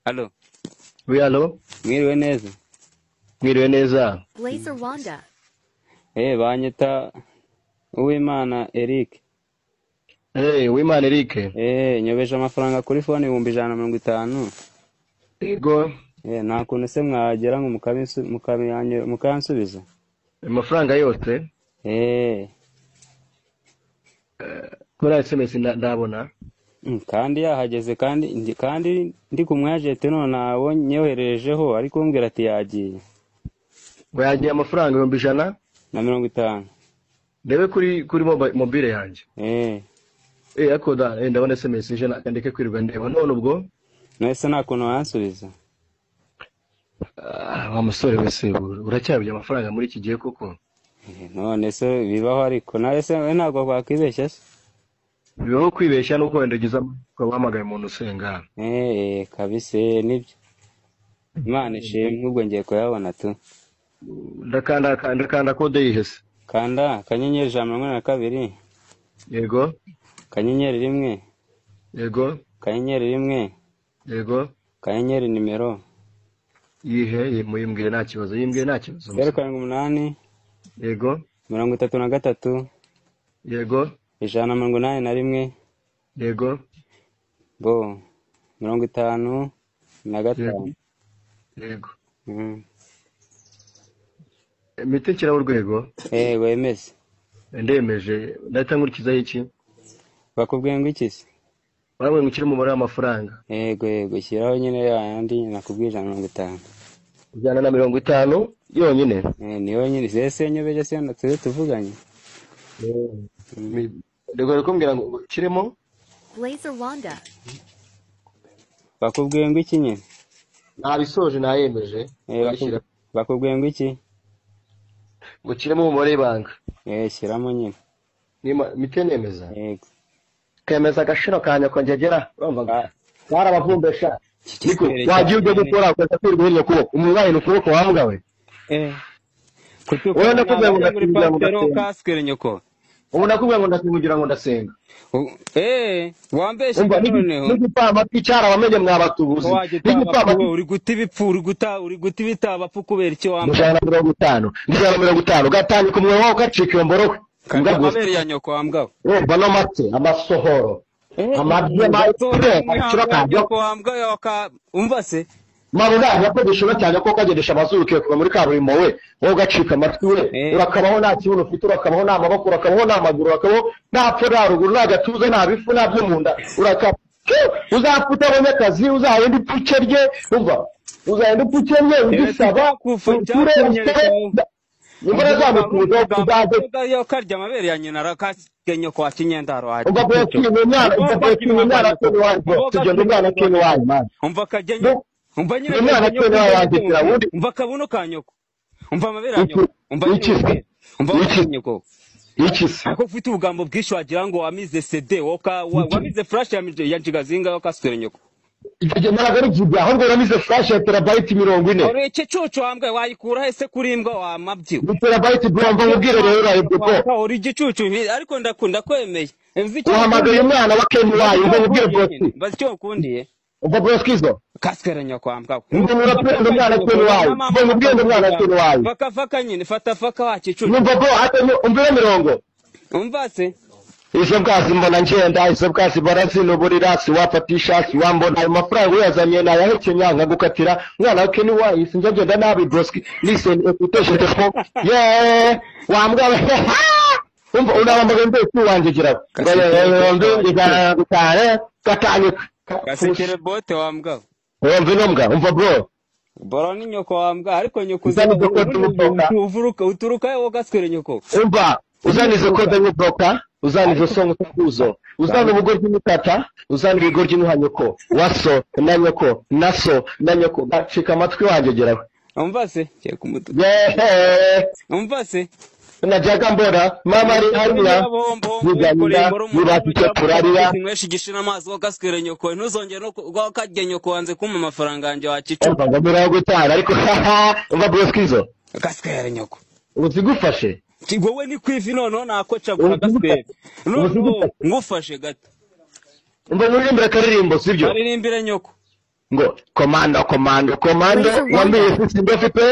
Allo. Oui, allo? Mwiriwe neza. Mwiriwe neza. Blazer Wanda. Banyita Uwimana Eric. Uwimana Eric. Nyobeje amafaranga kuri phone 150. Yego. Nta kuntu se mwagera ngo mukansubiza. Amafaranga yose? Kuri SMS ndabona. Kandi yahageze kandi ndi ku mwajete none nabo nyoherejeho ariko umbwira ati yagiye. Ngo yagiye amafaranga 150. Ndebe kuri mobile yanjye. Akoda ndabona SMS nje nakandike kwirirwa ndeba none ubwo nese nta kuntu wansubiza. Wa musore wese uracyabye amafaranga muri iki gihe koko? None se bibaho ariko nawe se ntabwo kwakwibeshya se? Bibaho kwibeshya nuko wendagiza kwahamagaye umuntu usenga. Kabise nibyo. Imana ishimwe ubwo ngiye kuyabona tu. Ndakanda kode yihese. Kanda kanyenyeri 142. Yego. Kanyenyeri 1. Yego. Kanyenyeri 1. Yego. Kanyenyeri nimero. Yihe muyimbwire nta kibazo yimbwire nta kibazo. 8. Yego. 33. Yego. 181. Yego. 55. Yego. Mitekera urwego? Wemeze. Ndemeje ndatangurikiza iki? Bakubwiye ngo iki se? Bamwe ngukira umubare w'amafaranga. Yego shyiraho nyine yandi nakubwiye 150. 150 yonyine. Ni yonyine sese nyobeje se natwe tuvuganye. Ndego kumbwira ngo kiremo Blazer Wanda. Bakubwiye ngo iki nyine? Nabisoje nayemeje. Bakubwiye ngo iki? Ngo kiremo umubare banga. Shyiramo nyine. Mitenemeza. Yego. Kemeza agashiro kanya kongegera urumva barabavumbesha. Niko wagiye ujye gukora kwesa kwirwanya kuko umwaye n'ukuboko wambwawe. Wowe nakubwiye ngo ndasenga ngo kaskere nyoko. Ubu nakubwiye ngo ndasingira ngo ndasenga. Wambeshe noneho. N'igipama kwicara wamenye mwabatubuzi. N'igipama uri guta ibipfu uri guta ibitaba pfu kubera icyo wambwa. 150 gatanye kumwe waho gacika imboro. Ngabere ya nyoko wambwa. Bano mate amasohoro. Amabye mate acura kanyo ko wambwa yoka umva se. Maruga yakodesha cyane ko kagendesha abazuruke kuva muri kaburimbo we wowe gacika amatwi we urakabaho nta kibuno ufite urakabaho nta maboko urakabaho nta maguru urakabaho nta pfura ruguru nagatuze nta bifu nta by'umunda urakaba uzafuta abanyakazi uzayenda ipuce rye umva uzayenda ipuce rye ugisaba Nimbara zamutuzo kuzaje yo karya amabere ya nyina rakakenyo kwa kinyendaro haje umva bwo kimwana cyo wanjye tugenda umwana cyo wanjye man umva kagenyo umva nyine umwana cyo wanjye tirabundi umva kabuno kanyoko umva amabere ya nyoko umva nyoko iki se ako ufite ubugambo bwinshi wagira ngo wamize CD wamize flash ya njigazinga yo kaswere nyoko Ije maragari jibya ahubwo ramize flash ya terabyte 40 ore cyo coco wambwe wayikura hese kuri imbwa wa mabyi terabyte bwamba mubwire rero ayibwo ori gicucu ariko ndakunda kwemeye uhamagaye umwana wa Ken wayo ngo mubwire bosi bazi cyo ukundiye umva boskizo kaskerenya kwambwa ngo murapenda umwana Ken wayo ngo mubwire umwana Ken wayo bakafaka nyine fata wakicu numva bwo hata umvire mirongo umva se izo bwazi mbona ngenda izo bwazi barazinuburira si wafatisha si wambona ayo mafaranga uyazanye na yaheke nyanga gukatira mwana wa Ken wayo sinjya genda nabi broski listen equation the phone wambwa umva unabambaga ndetse wanje gira ngaya gutare gatanye kasekere bote wambwa umva bro boro ni nyoko wambwa ariko nyoko uturuka wo gaswere nyoko umva uzanize kode y'ubroka uzanize songo kuzo uzana ubugoryi n'itata uzana ibigoryi n'ihanyoko waso na nyoko naso na nyoko bacika amatwi wanje geraho umva se cye kumutu umva se najaga mbora mama ari hariya niganya nibafite kurarira mwesha igishina amazi wo gaswere nyoko ntuzongere no gakajye nyoko wanze kumpa amafaranga yanje wakicu umva ngomera gutara ariko umva broskizo gaswere nyoko uzigufashe wowe ni kwivi none nakoca gura gaswere ngufashe gato umva nurimbira karirimbo sibyo aririmbire nyoko ngo komando Blazer wambiye Wanda. sisi ndofi pe